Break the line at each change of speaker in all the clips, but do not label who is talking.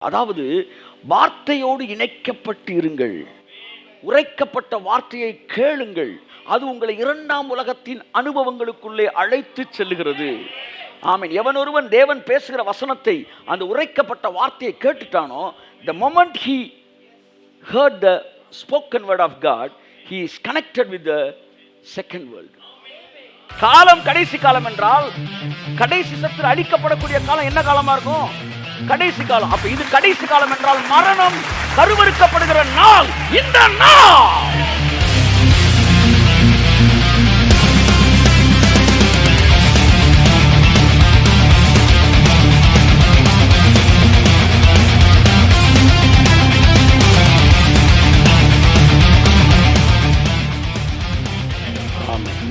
அதாவது வார்த்தையோடு இணைக்கப்பட்டு இருங்கள், உரைக்கப்பட்ட வார்த்தையை கேளுங்கள். அது உங்களை இரண்டாம் உலகத்தின் அனுபவங்களுக்குள்ளே அழைத்து செல்லுகிறது. ஆமென். எவன் ஒருவன் தேவன் பேசுகிற வசனத்தை, அந்த உரைக்கப்பட்ட வார்த்தையை கேட்டுட்டானோ, the moment he heard the spoken word of God, he is connected with the second world. காலம் கடைசி காலம் என்றால், கடைசி சத்துரு அழிக்கப்படக்கூடிய காலம் என்ன காலமா இருக்கும்? கடைசி காலம். அப்ப இது கடைசி காலம் என்றால் மரணம் கருவறுக்கப்படுகிற நாள் இந்த நாள்.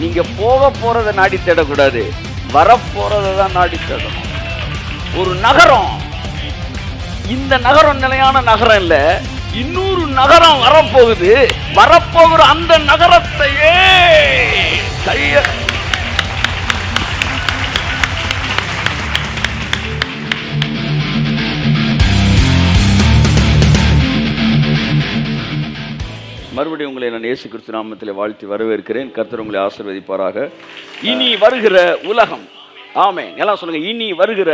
நீங்க போக போறதை நாடி தேடக்கூடாது, வரப்போறதை தான் நாடி தேடணும். ஒரு நகரம், இந்த நகரம் நிலையான நகரம் இல்ல, இன்னொரு நகரம் வரப்போகுது. வரப்போகிற அந்த நகரத்தையே கைய மறுபடியும் உங்களை நான் இயேசு கிறிஸ்து நாமத்திலே வாழ்த்தி வரவேற்கிறேன். கர்த்தர் உங்களை ஆசீர்வதிப்பாராக. இனி வருகிற உலகம், ஆமென். எல்லாம் சொல்லுங்க, இனி வருகிற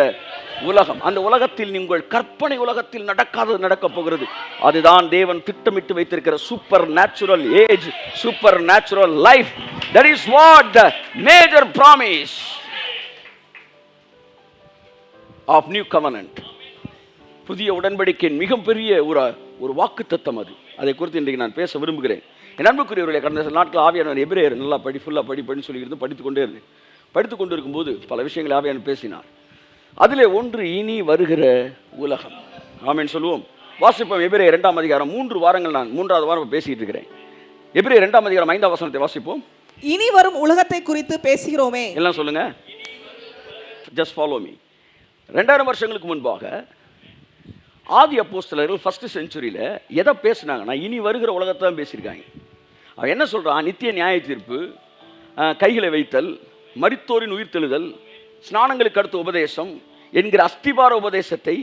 உலகம். அந்த உலகத்தில் உங்கள் கற்பனை உலகத்தில் நடக்காதது நடக்க போகிறது. அதுதான் தேவன் திட்டமிட்டு வைத்திருக்கிற super natural age, super natural life. That is what the major promise of new covenant. புதிய உடன்படிக்கையின் மிகப்பெரிய ஒரு வாக்குத்தத்தம் அது. அதை குறித்து இன்றைக்கு நான் பேச விரும்புகிறேன். என் அன்புக்குரியவர்களே, கடந்த சில நாட்கள் ஆவியானவர் எபிரேயர் நல்லா ஃபுல்லாக படின்னு சொல்லியிருந்து படித்துக்கொண்டே இருந்தேன். படித்து கொண்டு இருக்கும்போது பல விஷயங்களை ஆவியானவர் பேசினார். அதிலே ஒன்று இனி வருகிற உலகம். ஆமென் சொல்லுவோம். வாசிப்போம். எபிரேயர் 2ஆம் அதிகாரம். 3 வாரங்கள் நான் 3வது வாரம் பேசிட்டு இருக்கிறேன். எபிரேயர் 2ஆம் அதிகாரம் 5ஆம் வசனத்தை வாசிப்போம்.
இனி வரும் உலகத்தை குறித்து பேசுகிறோமே.
எல்லாம் சொல்லுங்க, ஜஸ்ட் ஃபாலோ மீ. 2000 வருஷங்களுக்கு முன்பாக ஆதி அப்போஸ்தலர்கள் ஃபர்ஸ்ட் செஞ்சுரியில் எதை பேசினாங்கன்னா, இனி வருகிற உலகத்தை தான் பேசியிருக்காங்க. அவன் என்ன சொல்கிறான்? நித்திய நியாய தீர்ப்பு, கைகளை வைத்தல், மரித்தோரின் உயிர்த்தெழுதல், ஸ்நானங்களுக்கு அடுத்த உபதேசம் என்கிற அஸ்திபார உபதேசத்தை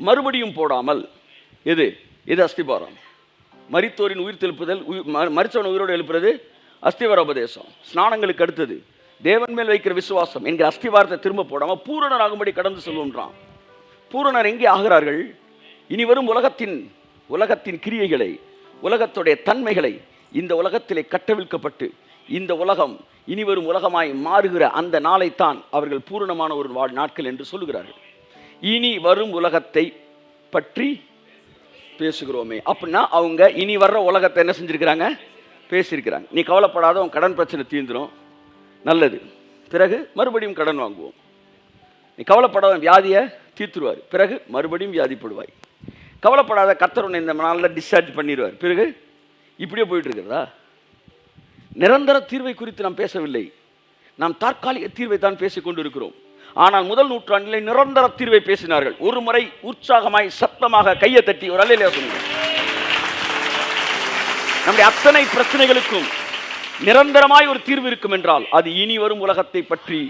மறுபடியும் போடாமல், எது அஸ்திபாரம்? மரித்தோரின் உயிர்த்தெழுப்புதல், மரித்தவன் உயிரோடு எழுப்புறது அஸ்திபார உபதேசம். ஸ்நானங்களுக்கு அடுத்தது தேவன் மேல் வைக்கிற விசுவாசம் என்கிற அஸ்திபாரத்தை திரும்ப போடாமல் பூரணர் ஆகும்படி கடந்து செல்வோம்ன்றான். பூரணர் எங்கே ஆகிறார்கள்? இனி வரும் உலகத்தின் கிரியைகளை, உலகத்துடைய தன்மைகளை இந்த உலகத்திலே கட்டவிழ்க்கப்பட்டு இந்த உலகம் இனி வரும் உலகமாய் மாறுகிற அந்த நாளைத்தான் அவர்கள் பூரணமான ஒரு நாட்கள் என்று சொல்லுகிறார்கள். இனி வரும் உலகத்தை பற்றி பேசுகிறோமே அப்படின்னா, அவங்க இனி வர்ற உலகத்தை என்ன செஞ்சிருக்கிறாங்க? பேசியிருக்கிறாங்க. நீ கவலைப்படாத, உன் கடன் பிரச்சனை தீர்ந்துடும், நல்லது, பிறகு மறுபடியும் கடன் வாங்குவோம். நீ கவலைப்படாத, வியாதியை தீர்த்துருவார், பிறகு மறுபடியும் வியாதிப்படுவாய். கவலைப்படாத, கர்த்தர் உன்னை இந்த நாளில் டிஸ்சார்ஜ் பண்ணிடுவார், பிறகு இப்படியே போயிட்டு இருக்கிறதா? நிரந்தர தீர்வை குறித்து நாம் பேசவில்லை, நாம் தற்காலிக தீர்வை தான் பேசிக்கொண்டு இருக்கிறோம். ஆனால் முதல் நூற்றாண்டிலே நிரந்தர தீர்வை பேசினார்கள். ஒரு முறை உற்சாகமாய் சத்தமாக கையை தட்டி ஒரு அல்லேலூயா சொல்லுங்க. நம்முடைய அத்தனை பிரச்சனைகளுக்கும் நிரந்தரமாய் ஒரு தீர்வு இருக்கும் என்றால் அது இனி வரும் உலகத்தை பற்றி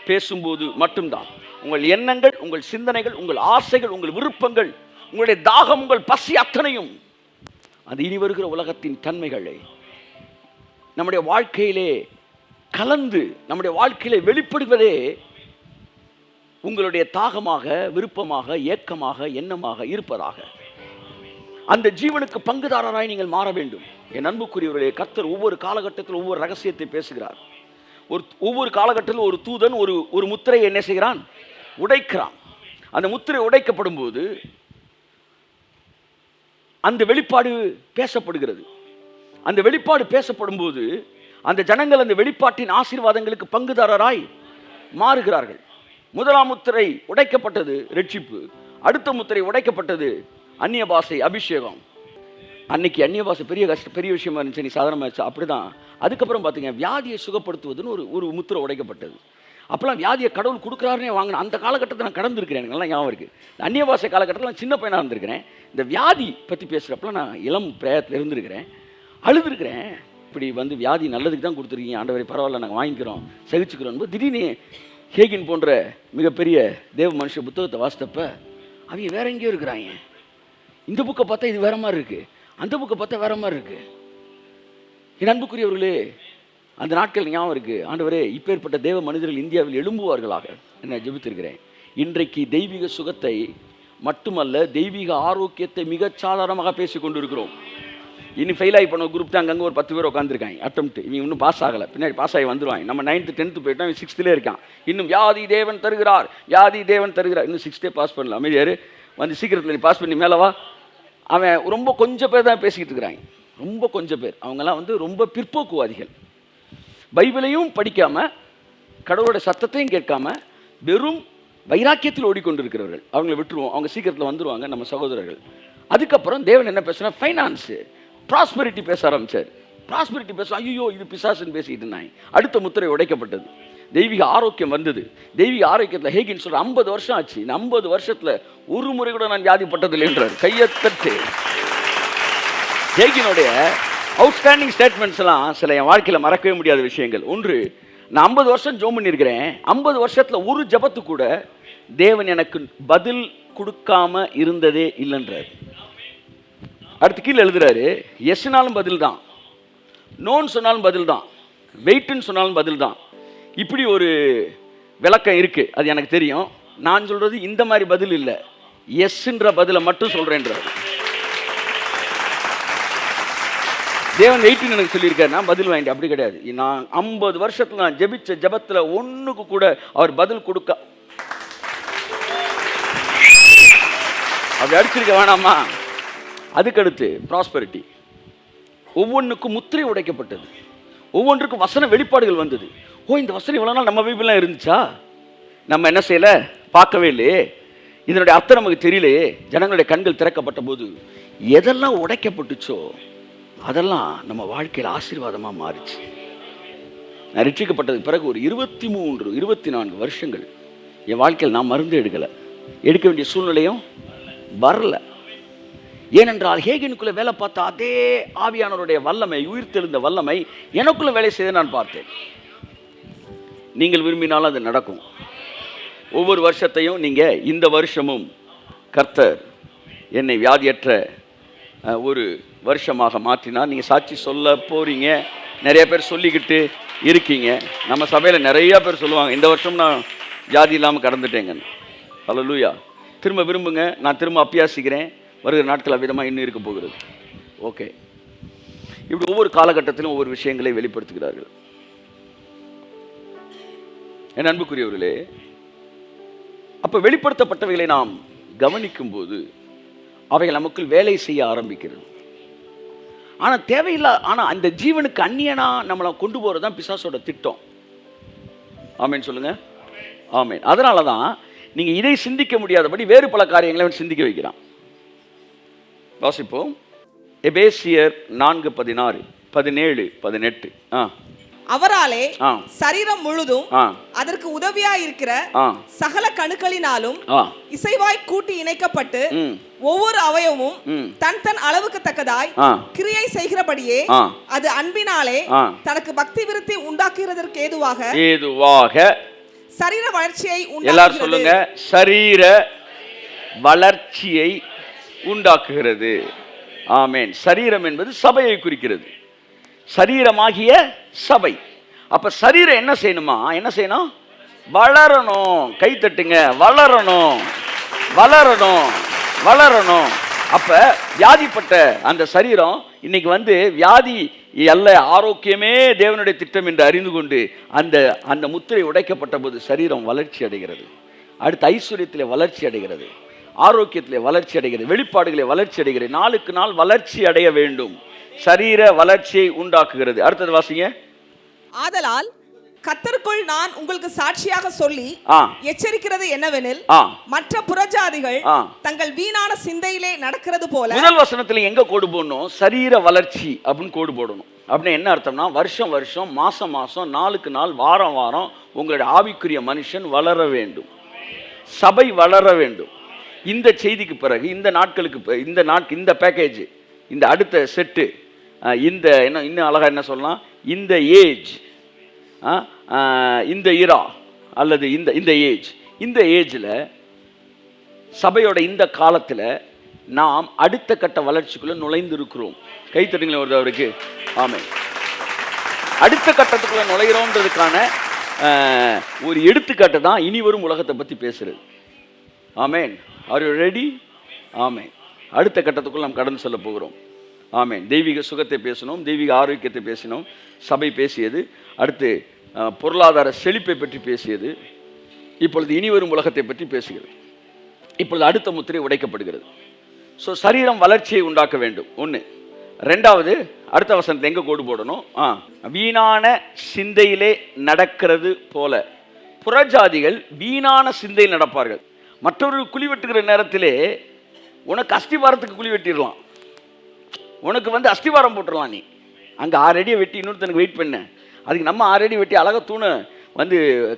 பேசும்போது மட்டும்தான். உங்கள் எண்ணங்கள், உங்கள் சிந்தனைகள், உங்கள் ஆசைகள், உங்கள் விருப்பங்கள், உங்களுடைய தாகம், உங்கள் பசி அத்தனையும் அது இனி வருகிற உலகத்தின் தன்மைகளை நம்முடைய வாழ்க்கையிலே கலந்து நம்முடைய வாழ்க்கையிலே வெளிப்படுவதே உங்களுடைய தாகமாக, விருப்பமாக, ஏக்கமாக, எண்ணமாக இருப்பதாக. அந்த ஜீவனுக்கு பங்குதாரராய் நீங்கள் மாற வேண்டும். என் அன்புக்குரியவர்களே, கர்த்தர் ஒவ்வொரு காலகட்டத்தில் ஒவ்வொரு ரகசியத்தை பேசுகிறார். ஒவ்வொரு காலகட்டத்தில் ஒரு தூதன் ஒரு முத்திரையை என்ன செய்கிறான்? உடைக்கிறான். அந்த முத்திரை உடைக்கப்படும் போது அந்த வெளிப்பாடு பேசப்படுகிறது. அந்த வெளிப்பாடு பேசப்படும் போது அந்த ஜனங்கள் அந்த வெளிப்பாட்டின் ஆசீர்வாதங்களுக்கு பங்குதாரராய் மாறுகிறார்கள். முதலாம் முத்திரை உடைக்கப்பட்டது ரட்சிப்பு, அடுத்த முத்திரை உடைக்கப்பட்டது அந்நிய பாஷை அபிஷேகம். அன்னைக்கு அந்நிய பாஷை பெரிய விஷயமா இருந்துச்சு, நீ சாதாரணமாச்சு. அப்படிதான் அதுக்கப்புறம் பார்த்தீங்க, வியாதியை சுகப்படுத்துவதுன்னு ஒரு முத்திரை உடைக்கப்பட்டது. அப்போல்லாம் வியாதியை கடவுள் கொடுக்குறாருனே வாங்கினேன். அந்த காலகட்டத்தை நான் கடந்திருக்கிறேன், நல்லா ஞாபகம் இருக்குது. அந்நிய பாஷை காலகட்டத்தில் நான் சின்ன பையனாக இருந்திருக்கிறேன். இந்த வியாதி பற்றி பேசுகிறப்பெல்லாம் நான் இளம் பிரயத்தில் இருந்திருக்கிறேன், அழுதுருக்கிறேன். இப்படி வியாதி நல்லதுக்கு தான் கொடுத்துருக்கீங்க ஆண்டவரே, பரவாயில்ல, நாங்கள் வாங்கிக்கிறோம், சகிச்சுக்கிறோம். திடீர்னு ஹேகின் போன்ற மிகப்பெரிய தேவ மனுஷ புத்தகத்தை வாசித்தப்ப அவங்க வேற எங்கேயோ இருக்கிறாங்க. இந்த புக்கை பார்த்தா இது வேற மாதிரி இருக்கு, அந்த புக்கை பார்த்தா வேற மாதிரி இருக்கு. என் அன்புக்குரியவர்களே, அந்த நாட்கள் ஞாபகம் இருக்கு. ஆண்டவரே, இப்பேற்பட்ட தேவ மனிதர்கள் இந்தியாவில் எழும்புவார்களாக என்ன ஜெபித்திருக்கிறேன். இன்றைக்கு தெய்வீக சுகத்தை மட்டுமல்ல, தெய்வீக ஆரோக்கியத்தை மிக சாதாரணமாக பேசி கொண்டு இருக்கிறோம். இனி ஃபெயில் ஆகி போன குரூப் தான் அங்கங்கே ஒரு 10 பேர் உட்காந்துருக்காங்க. அட்டம்ப்ட் இவங்க இன்னும் பாஸ் ஆகலை, பின்னாடி பாஸ் ஆகி வந்துடுவாங்க. நம்ம 9th 10th போயிட்டோம், 6th இருக்கான். இன்னும் வியாதி தேவன் தருகிறார், வியாதி தேவன் தருகிறார். இன்னும் 6th பாஸ் பண்ணல. அமைதியார் வந்து சீக்கிரத்தில் நீ பாஸ் பண்ணி மேலவா. அவன் ரொம்ப கொஞ்சம் பேர் தான் பேசிக்கிட்டு இருக்கிறாங்க, ரொம்ப கொஞ்சம் பேர். அவங்கெல்லாம் வந்து ரொம்ப பிற்போக்குவாதிகள். பைபிளையும் படிக்காமல், கடவுளோட சத்தத்தையும் கேட்காம, வெறும் வைராக்கியத்தில் ஓடிக்கொண்டிருக்கிறவர்கள். அவங்களை விட்டுருவோம், அவங்க சீக்கிரத்தில் வந்துடுவாங்க, நம்ம சகோதரர்கள். அதுக்கப்புறம் தேவன் என்ன பேசுனா, ஃபைனான்ஸு, ப்ராஸ்பெரிட்டி பேச ஆரம்பித்தார். ப்ராஸ்பெரிட்டி பேச, ஐயோ இது பிசாசுன்னு பேசிக்கிட்டு இருந்தாங்க. அடுத்த முத்திரை உடைக்கப்பட்டது, தெய்வீக ஆரோக்கியம் வந்தது. தெய்வீக ஆரோக்கியத்தில் ஹேகின் சொல்ற 50 வருஷம் ஆச்சு, இந்த 50 வருஷத்தில் ஒரு முறை கூட நான் வியாதிப்பட்டதில்லை என்றார். கையத்தட்டு. ஹேகினுடைய அவுட்ஸ்டாண்டிங் ஸ்டேட்மெண்ட்ஸ் எல்லாம் சில என் வாழ்க்கையில் மறக்கவே முடியாத விஷயங்கள். ஒன்று, நான் 50 வருஷம் ஜெபம் பண்ணியிருக்கிறேன், 50 வருஷத்தில் ஒரு ஜெபத்து கூட தேவன் எனக்கு பதில் கொடுக்காம இருந்ததே இல்லைன்றார். அடுத்து கீழே எழுதுறாரு, எஸ்னாலும் பதில் தான், நோன்னு சொன்னாலும் பதில் தான், வெயிட்டுன்னு சொன்னாலும் பதில் தான். இப்படி ஒரு விளக்கம் இருக்குது, அது எனக்கு தெரியும். நான் சொல்கிறது இந்த மாதிரி பதில் இல்லை, எஸ்ன்ற பதிலை மட்டும் சொல்கிறேன்றார். தேவன் வெயிட்டுன்னு எனக்கு சொல்லியிருக்காரு, நான் பதில் வாங்கிட்டேன். அப்படி கிடையாது. நான் 50 வருஷத்தில் நான் ஜெபிச்ச ஜெபத்தில் ஒன்றுக்கு கூட அவர் பதில் கொடுக்க அப்படி அடிச்சிருக்க வேணாமா. அதுக்கடுத்து ப்ராஸ்பெரிட்டி, ஒவ்வொன்றுக்கும் முத்திரை உடைக்கப்பட்டது, ஒவ்வொன்றுக்கும் வசன வெளிப்பாடுகள் வந்தது. ஓ, இந்த வசனம் இவ்வளோ நாள் நம்ம பைபிள்லாம் இருந்துச்சா, நம்ம என்ன செய்யலை, பார்க்கவே இல்லையே, இதனுடைய அர்த்தம் நமக்கு தெரியலையே. ஜனங்களுடைய கண்கள் திறக்கப்பட்ட போது எதெல்லாம் உடைக்கப்பட்டுச்சோ அதெல்லாம் நம்ம வாழ்க்கையில் ஆசீர்வாதமாக மாறிச்சு. நான் ரட்சிக்கப்பட்டதுக்கு பிறகு ஒரு 23 24 வருஷங்கள் என் வாழ்க்கையில் நான் மருந்து எடுக்க வேண்டிய சூழ்நிலையும் வரல. ஏனென்றால் ஹேகினுக்குள்ளே வேலை பார்த்த அதே ஆவியானவருடைய வல்லமை, உயிர்த்தெழுந்த வல்லமை எனக்குள்ளே வேலை செய்து நான் பார்த்தேன். நீங்கள் விரும்பினாலும் அது நடக்கும். ஒவ்வொரு வருஷத்தையும் நீங்கள் இந்த வருஷமும் கர்த்தர் என்னை வியாதியற்ற ஒரு வருஷமாக மாற்றினார். நீங்கள் சாட்சி சொல்ல போகிறீங்க, நிறைய பேர் சொல்லிக்கிட்டு இருக்கீங்க. நம்ம சபையில் நிறையா பேர் சொல்லுவாங்க, இந்த வருஷம் நான் வியாதி இல்லாமல் கடந்துட்டேங்கன்னு. ஹல்லேலூயா. திரும்ப விரும்புங்க, நான் திரும்ப அபியாசிக்கிறேன். வருகிற நாட்கள் அவ்விதமாக இன்னும் இருக்க போகிறது. ஓகே, இப்படி ஒவ்வொரு காலகட்டத்திலும் ஒவ்வொரு விஷயங்களை வெளிப்படுத்துகிறார்கள். என் அன்புக்குரியவர்களே, அப்போ வெளிப்படுத்தப்பட்டவைகளை நாம் கவனிக்கும் போது அவைகள் நமக்குள் வேலை செய்ய ஆரம்பிக்கிறது. ஆனால் தேவையில்லை, ஆனால் அந்த ஜீவனுக்கு அந்நியனா நம்மளை கொண்டு போகிறது தான் பிசாசோட திட்டம். ஆமேன் சொல்லுங்க. ஆமேன். அதனால தான் நீங்கள் இதை சிந்திக்க முடியாதபடி வேறு பல காரியங்களை அவன் சிந்திக்க வைக்கிறான். வாசிப்போம். எபேசியர் 4:16 17 18.
அவராலே சரீரம் முழுதும் அதற்கு உதவியா இருக்கிற சகல கணுக்களினாலும் இசைவாய் கூட்டி இணைக்கப்பட்டு ஒவ்வொரு அவயவமும் தன் தன் அளவுக்கு தக்கதாய் கிரியை செய்கிறபடியே அது அன்பினாலே தனக்கு பக்தி விருத்தி உண்டாக்குகிறதற்கு ஏதுவாக சரீர வளர்ச்சியை
எல்லாரும் சொல்லுங்க, சரீர வளர்ச்சியை உண்டாக்குகிறது. ஆமென். சரீரம் என்பது சபையை குறிக்கிறது, சரீரமாகிய சபை. அப்ப சரீரம் என்ன செய்யணுமா, என்ன செய்யணும், வளரணும். கை தட்டுங்க, வளரணும் வளரணும் வளரணும். அப்ப வியாதிப்பட்ட அந்த சரீரம் இன்னைக்கு வந்து வியாதி அல்ல, ஆரோக்கியமே தேவனுடைய திட்டம் என்று அறிந்து கொண்டு அந்த அந்த முத்திரை உடைக்கப்பட்ட போது சரீரம் வளர்ச்சி அடைகிறது. அடுத்து ஐஸ்வர்யத்திலே வளர்ச்சி அடைகிறது, ஆரோக்கியத்திலே வளர்ச்சி அடைகிறது, வெளிப்பாடுகளை வளர்ச்சி அடைகிறது. நாளுக்கு நாள் வளர்ச்சி அடைய வேண்டும். சரீர வளர்ச்சியை உண்டாக்குகிறது. அடுத்தது வாசிங்க.
ஆதலால் கர்த்தருக்குள் நான் உங்களுக்கு சாட்சியாக சொல்லி எச்சரிக்கிறது என்னவெனில், மற்ற புறஜாதிகள் தங்கள் வீணான சிந்தையிலே நடக்கிறது போல.
முதல் வசனத்துல எங்க கோடு போடணும், சரீர வளர்ச்சி அப்படின்னு கோடு போடணும். அப்படின்னு என்ன அர்த்தம்னா, வருஷம் வருஷம், மாசம் மாசம், நாளுக்கு நாள், வாரம் வாரம் உங்களுடைய ஆவிக்குரிய மனுஷன் வளர வேண்டும், சபை வளர வேண்டும். இந்த செய்திக்கு பிறகு, இந்த நாட்களுக்கு, இந்த பேக்கேஜ், இந்த அடுத்த செட்டு, இந்த என்ன இன்னும் அழகா என்ன சொல்லலாம், இந்த ஏஜ், இந்த இரா அல்லது இந்த ஏஜ், இந்த ஏஜில் சபையோட இந்த காலத்தில் நாம் அடுத்த கட்ட வளர்ச்சிக்குள்ள நுழைந்து இருக்கிறோம். கைத்தட்டுங்களேன் வருது அவருக்கு. ஆமென். அடுத்த கட்டத்துக்குள்ள நுழைகிறோன்றதுக்கான ஒரு எடுத்துக்காட்டு தான் இனி வரும் உலகத்தை பற்றி பேசுறது. Amen. Are you ready? Amen. அடுத்த கட்டத்துக்குள்ள நாம் கடந்து செல்ல போகிறோம். ஆமென். தெய்வீக சுகத்தை பேசணும், தெய்வீக ஆரோக்கியத்தை பேசினோம், சபை பேசியது. அடுத்து பொருளாதார செழிப்பை பற்றி பேசியது. இப்பொழுது இனி வரும் உலகத்தை பற்றி பேசுகிறது. இப்பொழுது அடுத்த முத்திரை உடைக்கப்படுகிறது. ஸோ சரீரம் வளர்ச்சியை உண்டாக்க வேண்டும், ஒன்று. ரெண்டாவது, அடுத்த வசனத்தை எங்கே கோடு போடணும்? வீணான சிந்தையிலே நடக்கிறது போல புறஜாதிகள் வீணான சிந்தையில் நடப்பார்கள். மற்றவர்கள் குழி வெட்டுகிற நேரத்திலே உனக்கு அஸ்திவாரத்துக்கு குழி வெட்டிடலாம், உனக்கு அஸ்திவாரம் போட்டுடலாம். நீ அங்கே 6 அடியை வெட்டி இன்னொருத்தனுக்கு வெயிட் பண்ண, அதுக்கு நம்ம 6 அடி வெட்டி அழகாக தூணை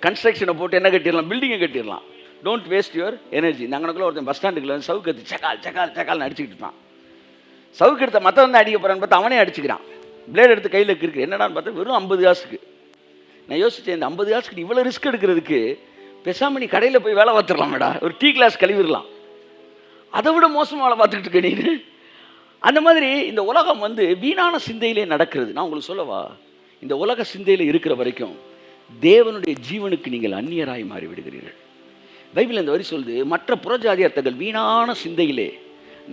கன்ஸ்ட்ரக்ஷனை போட்டு என்ன கட்டிடலாம், பில்டிங்கை கட்டிடலாம். Don't waste your energy. நாங்கனக்குள்ள ஒருத்தன் பஸ் ஸ்டாண்டுக்குள்ள சவுக்கு எடுத்து சக்கால் சக்கால் சக்கால்னு அடிச்சுக்கிட்டு இருப்பான். சவுக்கு எடுத்த மற்றவன் அடிக்க போகிறான்னு பார்த்தா அவனே அடிச்சுக்கிறான். பிளேட் எடுத்து கையில் இருக்கு. என்னடான்னு பார்த்தா வெறும் 50 காசுக்கு. நான் யோசித்தேன், இந்த 50 காசுக்கு இவ்வளோ ரிஸ்க் எடுக்கிறதுக்கு பேசாமல் நீ கடையில் போய் வேலை பார்த்துடலாமேடா, ஒரு டீ கிளாஸ் கழுவிடலாம். அதை விட மோசமாக வேலை பார்த்துக்கிட்டு இருக்க நீ. அந்த மாதிரி இந்த உலகம் வீணான சிந்தையிலே நடக்கிறது. நான் உங்களுக்கு சொல்லவா, இந்த உலக சிந்தையில் இருக்கிற வரைக்கும் தேவனுடைய ஜீவனுக்கு நீங்கள் அந்நியராய் மாறி விடுகிறீர்கள். பைபிள் இந்த வரி சொல்லுது, மற்ற புறஜாதியார் தங்கள் வீணான சிந்தையிலே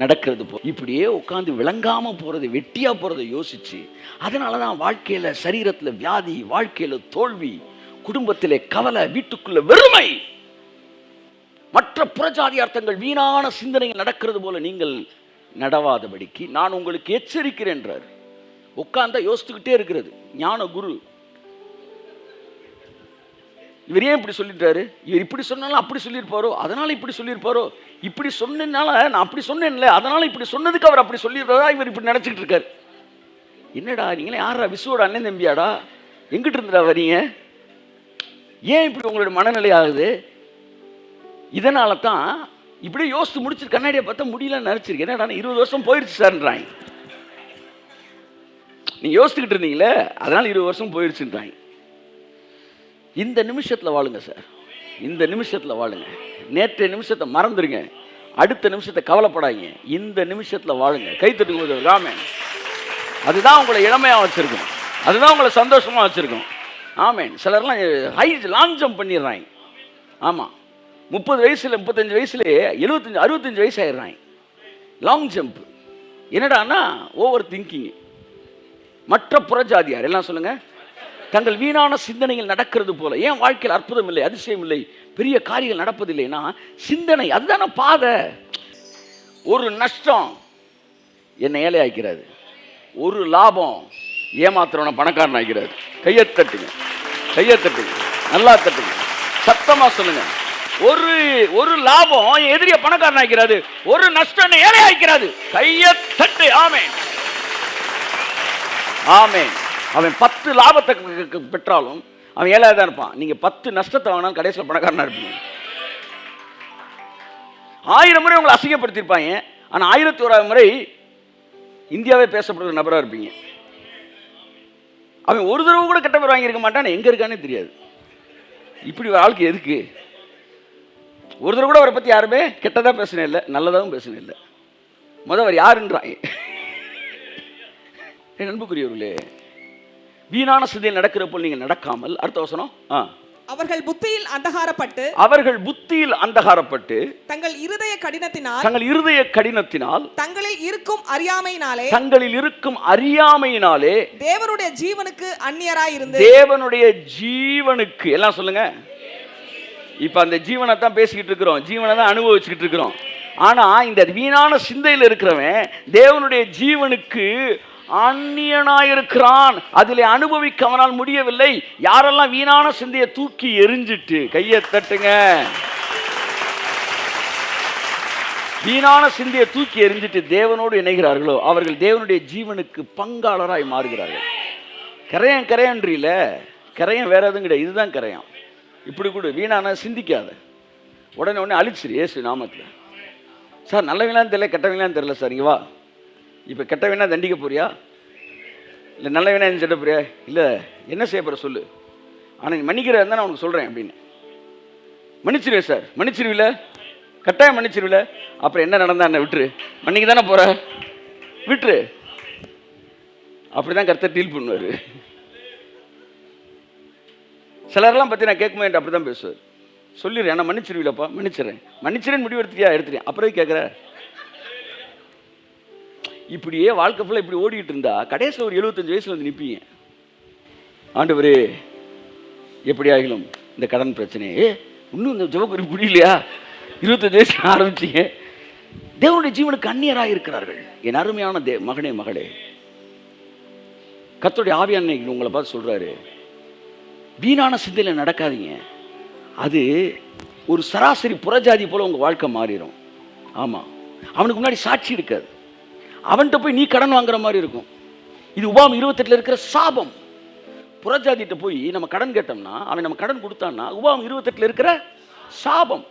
நடக்கிறது போ. இப்படியே உட்காந்து விளங்காமல் போகிறதை, வெட்டியாக போகிறதை யோசிச்சு, அதனால தான் வாழ்க்கையில் சரீரத்தில் வியாதி, வாழ்க்கையில் தோல்வி, குடும்பத்திலே கவலை, வீட்டுக்குள்ள வெறுமை. மற்ற புறஜாதியார் தங்கள் வீணான சிந்தனைகள் நடக்கிறது போல நீங்கள் நடவாதபடிக்கு நான் உங்களுக்கு எச்சரிக்கிறேன்றார். உட்கார்ந்தா யோசித்துக்கிட்டே இருக்கிறது. ஞான குரு இவர் ஏன் இப்படி சொல்லிட்டாரு? இவர் இப்படி சொன்னாலும் அப்படி சொல்லியிருப்பாரோ, அதனால இப்படி சொல்லியிருப்பாரோ, இப்படி சொன்னதுனால நான் அப்படி சொன்னேன்ல, அதனால இப்படி சொன்னதுக்கு அவர் அப்படி சொல்லியிருந்ததா இவர் இப்படி நினச்சிக்கிட்டு இருக்காரு. என்னடா நீங்களே யாரா விசுவோட அண்ணன் தம்பியாடா, எங்கிட்ட இருந்துடா வரீங்க? ஏன் இப்படி உங்களோட மனநிலை ஆகுது? இதனால தான் இப்படியே யோசித்து முடிச்சு கண்ணாடியை பார்த்தா முடியலன்னு நினச்சிருக்கேன். என்னடா 20 வருஷம் போயிடுச்சு சார்ன்றாங்க. நீங்கள் யோசிச்சுக்கிட்டு இருந்தீங்களே, அதனால் 20 வருஷம் போயிடுச்சுன்றாங்க. இந்த நிமிஷத்தில் வாழுங்க சார், இந்த நிமிஷத்தில் வாழுங்க. நேற்றைய நிமிஷத்தை மறந்துடுங்க, அடுத்த நிமிஷத்தை கவலைப்படாதீங்க, இந்த நிமிஷத்தில் வாழுங்க. கைத்தட்டுங்க போது ராமே. அதுதான் உங்களை இளமையாக வச்சுருக்கோம், அதுதான் உங்களை சந்தோஷமாக வச்சுருக்கோம். ஆமேன். சிலர்லாம் லாங் ஜம்ப் பண்ணிடுறாங்க. ஆமாம், 30 வயசுல 35 வயசுலேயே 75 65 வயசு ஆயிடுறாங்க. Long jump. என்னடான்னா ஓவர் திங்கிங். மற்ற புறஜாதியார் எல்லாம் சொல்லுங்க, தங்கள் வீணான சிந்தனைகள் நடக்கிறது போல. ஏன் வாழ்க்கையில் அற்புதம் இல்லை, அதிசயம் இல்லை, பெரிய காரியங்கள் நடப்பதில்லைன்னா சிந்தனை அதுதான பாதை. ஒரு நஷ்டம் என்னை ஏழை ஆக்கிறாரு, ஒரு லாபம் ஏமாத்துறவனை பணக்காரன் ஆக்கிறாரு. கையை தட்டுங்க, கையை தட்டுங்க, நல்லா தட்டுங்க, சத்தமா சொல்லுங்க. ஒரு லாபம் எதிரிய பணக்காரன் ஆக்கிறாரு, ஒரு நஷ்டம் ஏழை ஆக்கிறாரு. கையை தட்டு. ஆமென், ஆமென். அவன் 10 லாபத்தை பெற்றாலும் அவன் ஏழையாக தான் இருப்பான். நீங்க 10 நஷ்டத்தை வாங்கினாலும் கடைசியில் பணக்காரனா இருப்பீங்க. 1000 முறை உங்களை அசிங்கப்படுத்திருப்பாங்க, ஆனா 1001 முறை இந்தியாவே பேசப்படுற நபரா இருப்பீங்க. அவன் ஒரு தடவை கூட கெட்ட பேர் வாங்கியிருக்க மாட்டான், எங்க இருக்கானே தெரியாது. இப்படி ஒரு ஆளுக்கு எதுக்கு? ஒரு தடவை கூட அவரை பத்தி யாருமே கெட்டதா பேசினே இல்லை, நல்லதாகவும் பேசினே இல்லை. அவர் யாருன்றாங்க. அன்புக்குரியவர்களே, வீணான சிந்தையில் நடக்கிற போல் நீங்கள் நடக்காமல், அடுத்த வசனம்,
அவர்கள் புத்தியில் அந்தகாரப்பட்டு,
அவர்கள் புத்தியில் அந்தகாரப்பட்டு
தங்கள் இருதய கடினத்தினால்,
தங்கள் இருதய கடினத்தினால்,
தங்களில் இருக்கும் அறியாமையினாலே,
தங்களில் இருக்கும் அறியாமையினாலே
தேவனுடைய ஜீவனுக்கு அந்நியராய் இருந்து,
தேவனுடைய ஜீவனுக்கு, எல்லாம் சொல்லுங்க. இப்ப அந்த ஜீவனை தான் பேசிக்கிட்டு இருக்கிறோம், ஜீவனை தான் அனுபவிச்சுக்கிட்டு இருக்கிறோம். ஆனா இந்த வீணான சிந்தையில் இருக்கிறவன் தேவனுடைய ஜீவனுக்கு அந்நியனாயிருக்கிறான். அதிலே அனுபவிக்க அவனால் முடியவில்லை. யாரெல்லாம் வீணான சிந்தையை தூக்கி எரிஞ்சிட்டு, கையை தட்டுங்க, வீணான சிந்தையை தூக்கி எரிஞ்சிட்டு தேவனோடு இணைகிறார்களோ அவர்கள் தேவனுடைய ஜீவனுக்கு பங்காளராய் மாறுகிறார்கள். கரையன் கரையன்றீல, கரையன் வேற எதுவும் கிடையாது, இதுதான் கரையான். இப்படி கூட வீணான சிந்திக்காத, உடனே அழிச்சிரு ஏசு நாமத்தில். சார் நல்லவங்களான்னு தெரியல, கெட்டவங்களான்னு தெரியல சார், இங்கே வா. இப்போ கெட்டவனா தண்டிக்க போறியா, இல்லை நல்லவனா செட்ட போறியா? இல்லை, என்ன செய்ய போகிற சொல்லு, ஆனால் நீ மன்னிக்கிற இருந்தால் நான் உனக்கு சொல்கிறேன் அப்படின்னு. மன்னிச்சிருவேன் சார். மன்னிச்சிருவில்ல? கட்டாயம் மன்னிச்சிருவில. அப்புறம் என்ன நடந்தா என்ன, விட்டுரு, மன்னிக்க தானே போற, விட்டுரு. அப்படிதான் கர்த்தர் டீல் பண்ணுவார். சிலரெல்லாம் பற்றி நான் கேட்க மாட்டேன், அப்படி தான் பேசுவார். சொல்லிடுறேன், நான் மன்னிச்சிருவிலப்பா, மன்னிச்சிறேன்னு முடிவு எடுத்துட்டியா, அப்புறம் கேட்குற. இப்படியே வாழ்க்கை ஃபுல்லாக இப்படி ஓடிட்டு இருந்தா கடைசியில் ஒரு 75 வயசுல வந்து நிற்பீங்க. ஆண்டவரே எப்படி ஆகிலும் இந்த கடன் பிரச்சனையே இன்னும் இந்த ஜெபக்குறி புரியலையா, 25 வயசு ஆரம்பிச்சிங்க. தேவனுடைய ஜீவனுக்கு அந்நியராக இருக்கிறார்கள். என் அருமையான மகனே மகளே, கர்த்தருடைய ஆவியானவர் உங்களை பார்த்து சொல்றாரு, வீணான சிந்தையில் நடக்காதீங்க. அது ஒரு சராசரி புறஜாதி போல உங்க வாழ்க்கை மாறிடும். ஆமா, அவனுக்கு முன்னாடி சாட்சி இருக்காது. அவன்கிட்ட போய் நீ கடன் வாங்குற மாதிரி இருக்கும். இது உபாகம் 28 இருக்கிற சாபம். புறஜாதிட்ட போய் நம்ம கடன் கேட்டோம்னா, அவன் நம்ம கடன் கொடுத்தான்னா உபாகம் 28 இருக்கிற சாபம்.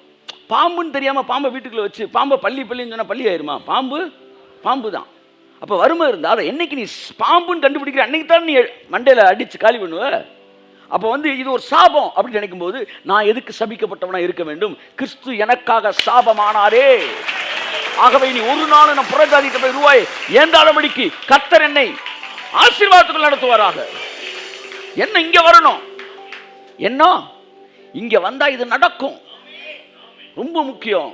பாம்புன்னு தெரியாம பாம்பை வீட்டுக்குள்ள வச்சு பாம்பை பள்ளின்னு சொன்னா பள்ளி ஆயிருமா? பாம்பு தான். அப்போ வறுமை இருந்தா அதை என்னைக்கு நீ பாம்புன்னு கண்டுபிடிக்கிற அன்னைக்கு தான் நீ மண்டையில அடிச்சு காலி பண்ணுவ. அப்போ இது ஒரு சாபம் அப்படின்னு நினைக்கும் போது, நான் எதுக்கு சபிக்கப்பட்டவனா இருக்க வேண்டும்? கிறிஸ்து எனக்காக சாபமானாரே. ஆகவே நீ ஒரு நாள் நான் புறஜாதிட்ட போய் ரூபாய் ஏந்தாதபடிக்கு கர்த்தர் என்னை ஆசீர்வாதத்துக்குள் நடத்துவாராக. என்ன இங்க வரணும், என்ன இங்க வந்தா இது நடக்கும். ரொம்ப முக்கியம்.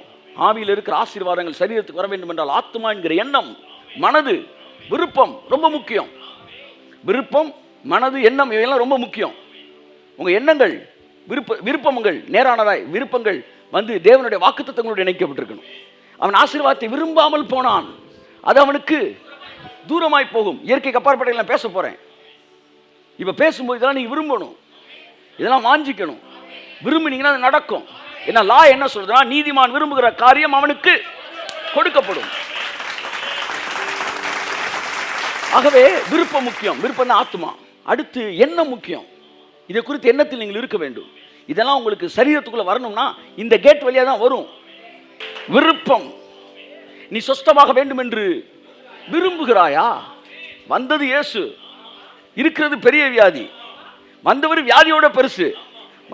ஆவியில் இருக்கிற ஆசீர்வாதங்கள் சரீரத்துக்கு வர வேண்டும் என்றால் ஆத்மா என்கிற எண்ணம், மனது, விருப்பம் ரொம்ப முக்கியம். விருப்பம், மனது, எண்ணம் இவையெல்லாம் ரொம்ப முக்கியம். உங்க எண்ணங்கள், விருப்பங்கள் நேரானதாய், விருப்பங்கள் தேவனுடைய வாக்குத்தத்தங்களோடு இணைக்கப்பட்டிருக்கணும். அவன் ஆசீர்வாதத்தை விரும்பாமல் போனான், அது அவனுக்கு தூரமாய் போகும். இயற்கைக்கு அப்பாற்பட்ட பேச போறேன். இப்ப பேசும்போது இதெல்லாம் நீங்க விரும்பணும், இதெல்லாம் வாஞ்சிக்கணும். விரும்பினீங்கன்னா அது நடக்கும். ஏன்னா லா என்ன சொல்றதுன்னா, நீதிமான் விரும்புகிற காரியம் அவனுக்கு கொடுக்கப்படும். ஆகவே விருப்பம் முக்கியம். விருப்பம் தான் ஆத்மா. அடுத்து எண்ணம் முக்கியம். இதை குறித்து எண்ணத்தில் நீங்கள் இருக்க வேண்டும். இதெல்லாம் உங்களுக்கு சரீரத்துக்குள்ள வரணும்னா இந்த கேட் வழியா தான் வரும். விருப்பம். நீ சொஸ்தமாக வேண்டும் என்று விரும்புகிறாயா? வந்தது இயேசு, இருக்கிறது பெரிய வியாதி, வந்தவர் வியாதியோட பெருசு.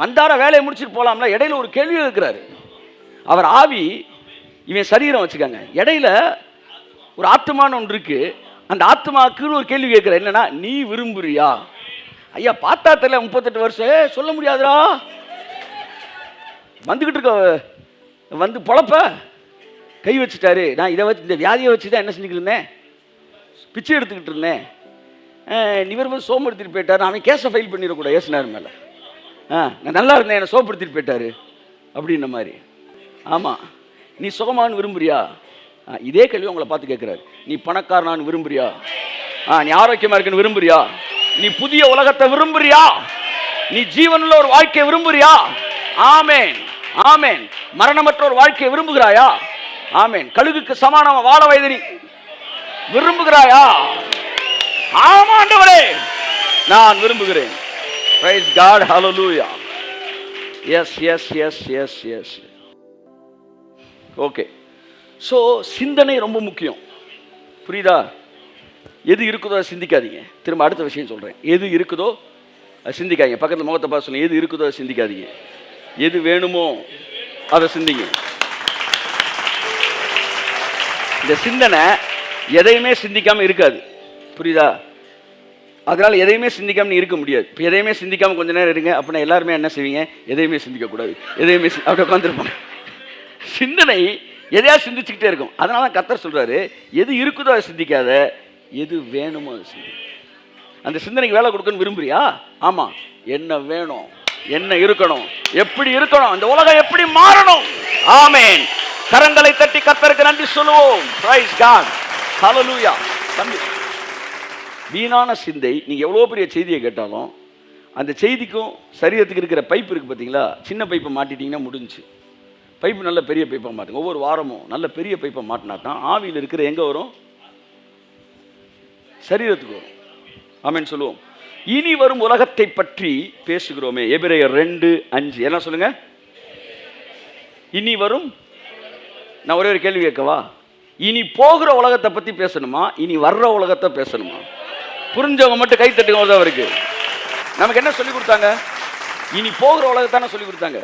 வந்தார வேலையை முடிச்சுட்டு போலாம்ல. இடையில ஒரு கேள்வி இருக்கிறாரு. அவர் ஆவி, இவன் சரீரம் வச்சுக்காங்க. இடையில ஒரு ஆத்மான்னு ஒன்று இருக்கு. அந்த ஆத்மாக்குன்னு ஒரு கேள்வி கேட்கிற, என்னன்னா, நீ விரும்புறியா? ஐயா பார்த்தா தெரியல, 38 வருஷம் சொல்ல முடியாதுரா. வந்துகிட்டு இருக்க பொழப்ப கை வச்சுட்டாரு. நான் இதை வச்சு, இந்த வியாதியை வச்சு தான் என்ன செஞ்சுக்கிட்டு இருந்தேன், பிச்சை எடுத்துக்கிட்டு இருந்தேன். இவர் சோம்படுத்திட்டு போயிட்டார். அவன் கேஸை ஃபைல் பண்ணிடக்கூடாது ஏசுனார் மேலே. நான் நல்லா இருந்தேன், என்னை சோப்படுத்திட்டு போயிட்டாரு அப்படின்ற மாதிரி. ஆமாம், நீ சுகமானு விரும்புறியா? இதே கேள்வி உங்களை பார்த்து கேட்குறாரு. நீ பணக்காரனான்னு விரும்புறியா? நீ ஆரோக்கியமாக இருக்குன்னு விரும்புறியா? நீ புதிய உலகத்தை விரும்புறியா? நீ ஜீவனுள்ள ஒரு வாழ்க்கையை விரும்புறியா? ஆமேன், ஆமேன். மரணமற்ற ஒரு வாழ்க்கையை விரும்புகிறாயா? ஆமேன். கழுகுக்கு சமானமா வாழ வயது நீ விரும்புகிறாயா? ஆமா ஆண்டவரே, நான் விரும்புகிறேன். Praise God, hallelujah. Yes, yes, yes, yes, yes. Okay. So சிந்தனை ரொம்ப முக்கியம். புரியுதா? எது இருக்குதோ அதை சிந்திக்காதீங்க. திரும்ப அடுத்த விஷயம் சொல்றேன். எது இருக்குதோ அதை சிந்திக்காதீங்க. பக்கத்துல முகத்தை பார்த்து சொல்லுங்க, எது இருக்குதோ அதை சிந்திக்காதீங்க. எது வேணுமோ அதை சிந்திங்க. இந்த சிந்தனை எதையுமே சிந்திக்காம இருக்காது. புரியுதா? அதனால எதையுமே சிந்திக்காம இருக்க முடியாது. இப்போ எதையுமே சிந்திக்காம கொஞ்ச நேரம் இருங்க, அப்படின்னா எல்லாருமே என்ன செய்வீங்க? எதையுமே சிந்திக்க கூடாது, எதையுமே அப்படி உட்காந்துருப்பாங்க. சிந்தனை எதையா சிந்திச்சுக்கிட்டே இருக்கும். அதனால தான் கர்த்தர் சொல்றாரு, எது இருக்குதோ அதை சிந்திக்காத, எது வேணுமோ அதை சிந்தி. அந்த சிந்தனைக்கு வேலை கொடுக்கணும்னு விரும்புறியா? ஆமா, என்ன வேணும், என்ன இருக்கணும், எப்படி இருக்கணும், அந்த உலகம் எப்படி மாறணும். ஆமென். கரங்களை தட்டி கர்த்தருக்கு நன்றி சொல்லுவோம். பிரைஸ் காட், ஹல்லேலூயா. தம்பி, வீணான சிந்தை, நீங்க எவ்வளவு பெரிய செய்தியை கேட்டாலும் அந்த செய்திக்கும் சரீரத்துக்கு இருக்கிற பைப் இருக்கு பார்த்தீங்களா? சின்ன பைப்பை மாட்டிட்டீங்கன்னா முடிஞ்சு. பைப்பு நல்ல பெரிய பைப்பை மாட்டுங்க. ஒவ்வொரு வாரமும் நல்ல பெரிய பைப்பை மாட்டினா தான் ஆவியில் இருக்கிற எங்க வரும்? சரீரத்துக்கு வரும். ஆமென் சொல்லுவோம். இனி வரும் உலகத்தை பற்றி பேசுகிறோமே. எபிரேயர் 2:5 என்ன சொல்லுங்க? இனி வரும். நான் ஒரே ஒரு கேள்வி கேட்கவா? இனி போகிற உலகத்தை பத்தி பேசணுமா, இனி வர்ற உலகத்தை பேசணுமா? புரிஞ்சவங்க மட்டும் கை தட்டுங்க. அவருக்கு நமக்கு என்ன சொல்லி கொடுத்தாங்க? இனி போகிற உலகத்தான சொல்லி கொடுத்தாங்க.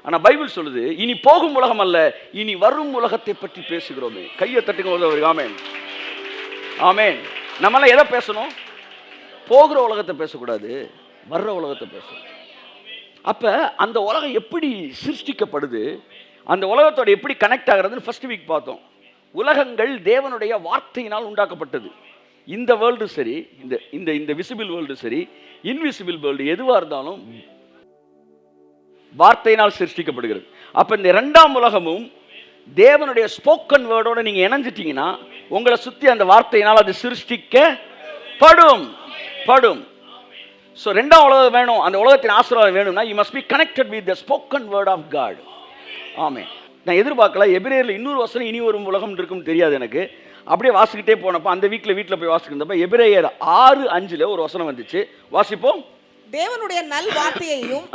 ஆனால் பைபிள் சொல்லுது இனி போகும் உலகம் அல்ல, இனி வரும் உலகத்தை பற்றி பேசுகிறோமே. கையை தட்டுங்க. ஆமேன், ஆமேன். நம்மளாம் எதை பேசணும்? போகிற உலகத்தை பேசக்கூடாது, வர்ற உலகத்தை பேசணும். அப்போ அந்த உலகம் எப்படி சிருஷ்டிக்கப்படுது, அந்த உலகத்தோட எப்படி கனெக்ட் ஆகிறதுன்னு ஃபர்ஸ்ட் வீக் பார்த்தோம். உலகங்கள் தேவனுடைய வார்த்தையினால் உண்டாக்கப்பட்டது. இந்த வேர்ல்டு சரி, இந்த இந்த விசிபிள் வேர்ல்டு சரி, இன்விசிபிள் வேர்ல்டு எதுவாக இருந்தாலும் வார்த்தையினால் சிருஷ்டிக்கப்படுகிறது. அப்போ இந்த இரண்டாம் உலகமும் தேவனுடைய ஸ்போக்கன் வேர்டோட நீங்கள் இணைஞ்சிட்டீங்கன்னா உங்களை சுற்றி அந்த வார்த்தையினால் அது சிருஷ்டிக்கப்படும். ஸோ ரெண்டாம் உலகம் வேணும், அந்த உலகத்தின் ஆசீர்வாதம் வேணும்னா you must be connected with the spoken word of God. Amen. நான் எதிர்பார்க்கல எபிரேயரில் இன்னொரு வசனம் இனி வரும் உலகம் இருக்குன்னு தெரியாது எனக்கு. அப்படியே வாசிக்கிட்டே போனப்போ அந்த வீட்டில் போய் வாசிக்கிறப்ப எபிரேயர் 6:5 ஒரு வசனம் வந்துச்சு. வாசிப்போம்.
தேவனுடைய நல் வார்த்தையையும்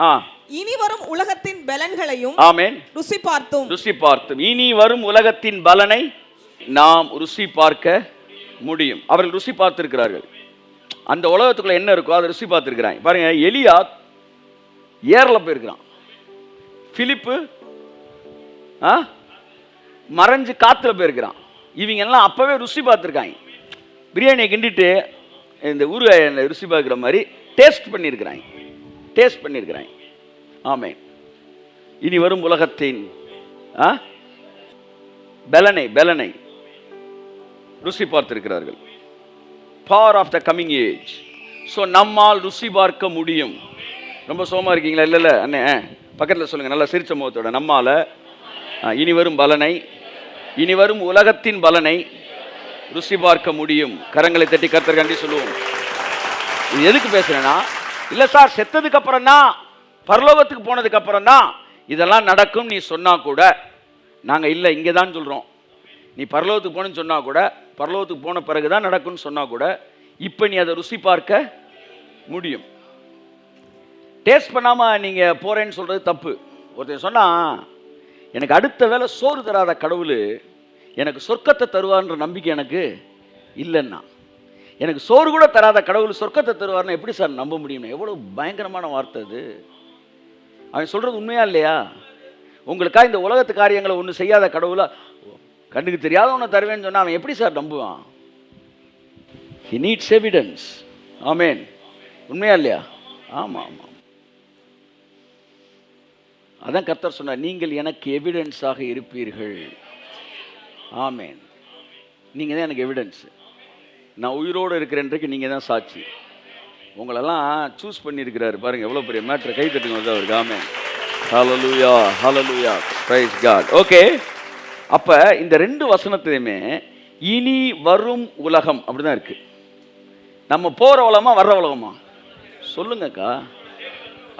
இனி வரும் உலகத்தின் பலன்களையும்
ஆமென்
ருசி பார்த்தோம்.
இனி வரும் உலகத்தின் பலனை நாம் ருசி பார்க்க முடியும். அவர்கள் ருசி பார்த்திருக்கிறார்கள். அந்த உலகத்துக்குள்ள என்ன இருக்கோ அதை ருசி பார்த்திருக்கிறாங்க. பாருங்க, எலியா ஏர்ல போயிருக்கிறான். பிலிப்பு மறைஞ்சு காத்துல போயிருக்கிறான். இவங்க எல்லாம் அப்பவே ருசி பார்த்துருக்காங்க. பிரியாணியை கிண்டிட்டு இந்த ஊறுகாய் ருசி பார்க்குற மாதிரி டேஸ்ட் பண்ணியிருக்கிறாங்க. ஆமென். இனி வரும் உலகத்தின் பலனை ருசி பார்த்திருக்கிறார்கள். Power of the coming age. So நம்மால் ருசி பார்க்க முடியும். ரொம்ப சோமா இருக்கீங்களா? இல்லை அண்ணே, பக்கத்தில் சொல்லுங்க நல்லா சிரிச்ச முகத்தோட. நம்மால இனி வரும் பலனை, இனி வரும் உலகத்தின் பலனை ருசி பார்க்க முடியும். கரங்களை தட்டி கர்த்தர் கண்டி சொல்லுவோம். இது எதுக்கு பேசுறேன்னா, இல்லை சார் செத்ததுக்கு அப்புறம் தான், பரலோகத்துக்கு போனதுக்கு அப்புறம் தான் இதெல்லாம் நடக்கும் நீ சொன்னா கூட நாங்கள் இல்லை இங்கே தான் சொல்கிறோம். நீ பரலோகத்துக்கு போகணுன்னு சொன்னா கூட, பரலோகத்துக்கு போன பிறகு தான் நடக்கும்னு சொன்னா கூட, இப்போ நீ அதை ருசி பார்க்க முடியும். டேஸ்ட் பண்ணாமல் நீங்கள் போகிறேன்னு சொல்கிறது தப்பு. ஒருத்தர் சொன்னால், எனக்கு அடுத்த வேளை சோறு தராத கடவுள் எனக்கு சொர்க்கத்தை தருவார்ன்ற நம்பிக்கை எனக்கு இல்லைன்னா, எனக்கு சோறு கூட தராத கடவுள் சொர்க்கத்தை தருவார்னா எப்படி சார் நம்ப முடியும்னா? எவ்வளோ பயங்கரமான வார்த்தை அது. அவன் சொல்கிறது உண்மையா இல்லையா? உங்களுக்காக இந்த உலகத்து காரியங்களை ஒன்று செய்யாத கடவுளா கண்ணுக்கு தெரியாத ஒன்று தருவேன்னு சொன்னால் அவன் எப்படி சார் நம்புவான்? He needs evidence. ஆமென். உண்மையா இல்லையா? ஆமாம். அதான் கர்த்தர் சொன்னார், நீங்கள் எனக்கு எவிடன்ஸாக இருப்பீர்கள். ஆமென். நீங்கள் தான் எனக்கு எவிடன்ஸ். நான் உயிரோடு இருக்கிறேன்றைக்கு நீங்கள் தான் சாட்சி. உங்களெல்லாம் சூஸ் பண்ணியிருக்கிறாரு பாருங்கள், எவ்வளோ பெரிய மேட்ரு. கை தட்டுங்க வந்து அவருக்கு. ஆமென். ஹல்லேலூயா, பிரைஸ் காட். ஓகே, அப்போ இந்த 2 வசனத்துலையுமே இனி வரும் உலகம் அப்படிதான் இருக்கு. நம்ம போகிற உலகமா வர்ற உலகமா சொல்லுங்கக்கா?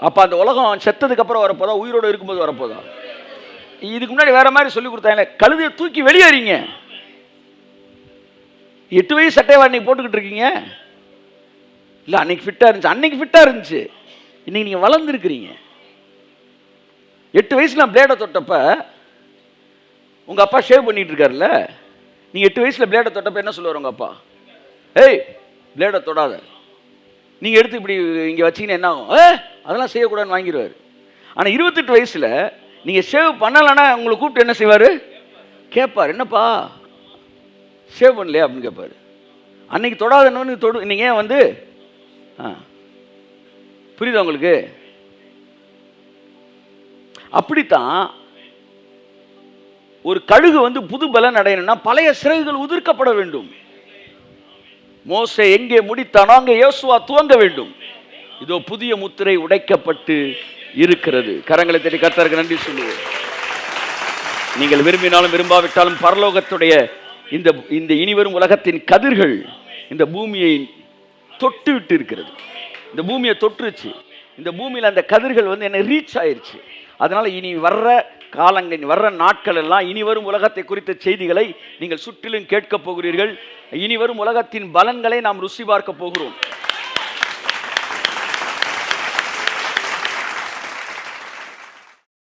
அப்போ அந்த உலகம் செத்ததுக்கு அப்புறம் வரப்போதா, உயிரோடு இருக்கும்போது வரப்போதா? இதுக்கு முன்னாடி வேற மாதிரி சொல்லி கொடுத்தாங்களே, கழுதையை தூக்கி வெளியேறீங்க. 8 வயசு சட்டைவா அன்னைக்கு போட்டுக்கிட்டு இருக்கீங்க. இல்லை அன்னைக்கு ஃபிட்டாக இருந்துச்சு, இன்னைக்கு நீங்கள் வளர்ந்துருக்கிறீங்க. 8 வயசுல பிளேடை தொட்டப்ப உங்கள் அப்பா ஷேவ் பண்ணிட்டு இருக்காருல்ல, நீங்கள் 8 வயசில் பிளேடை தொட்டப்ப என்ன சொல்லுவார் உங்கள் அப்பா? ஏய் பிளேடை தொடாத, நீங்கள் எடுத்து இப்படி இங்கே வச்சிங்கன்னா என்ன ஆகும்? அதெல்லாம் செய்யக்கூடாதுன்னு வாங்கிடுவார். ஆனால் 28 வயசில் நீங்கள் ஷேவ் பண்ணலைன்னா உங்களை கூப்பிட்டு என்ன செய்வார்? கேட்பார், என்னப்பா ஷேவ் பண்ணலையா அப்படின்னு கேட்பார். அன்னைக்கு தொடாதன்னு தொடு, நீங்கள் ஏன் வந்து புரியுதா உங்களுக்கு? அப்படித்தான் ஒரு கழுகு வந்து புது பலன் அடையணும்னா பழைய சிறகுகள் உதிர்க்கப்பட வேண்டும். மோசே எங்கே முடித்தானோ அங்கே யோசுவா துவங்க வேண்டும். இதோ புதிய முத்திரை உடைக்கப்பட்டு இருக்கிறது. கரங்களை தட்டி கர்த்தருக்கு நன்றி சொல்லுவோம். நீங்கள் விரும்பினாலும் விரும்பாவிட்டாலும் பரலோகத்துடைய இந்த இனிவரும் உலகத்தின் கதிர்கள் இந்த பூமியை தொட்டு விட்டு இருக்கிறது. இந்த பூமியை தொற்றுச்சு. இந்த பூமியில் அந்த கதிர்கள் வந்து என்ன ரீச் ஆயிருச்சு. அதனால இனி வர்ற காலங்கள், வர்ற நாட்கள் எல்லாம் இனி வரும் உலகத்தை குறித்த செய்திகளை நீங்கள் சுற்றிலும் கேட்க போகிறீர்கள். இனி வரும் உலகத்தின் பலன்களை நாம் ருசி பார்க்க போகிறோம்.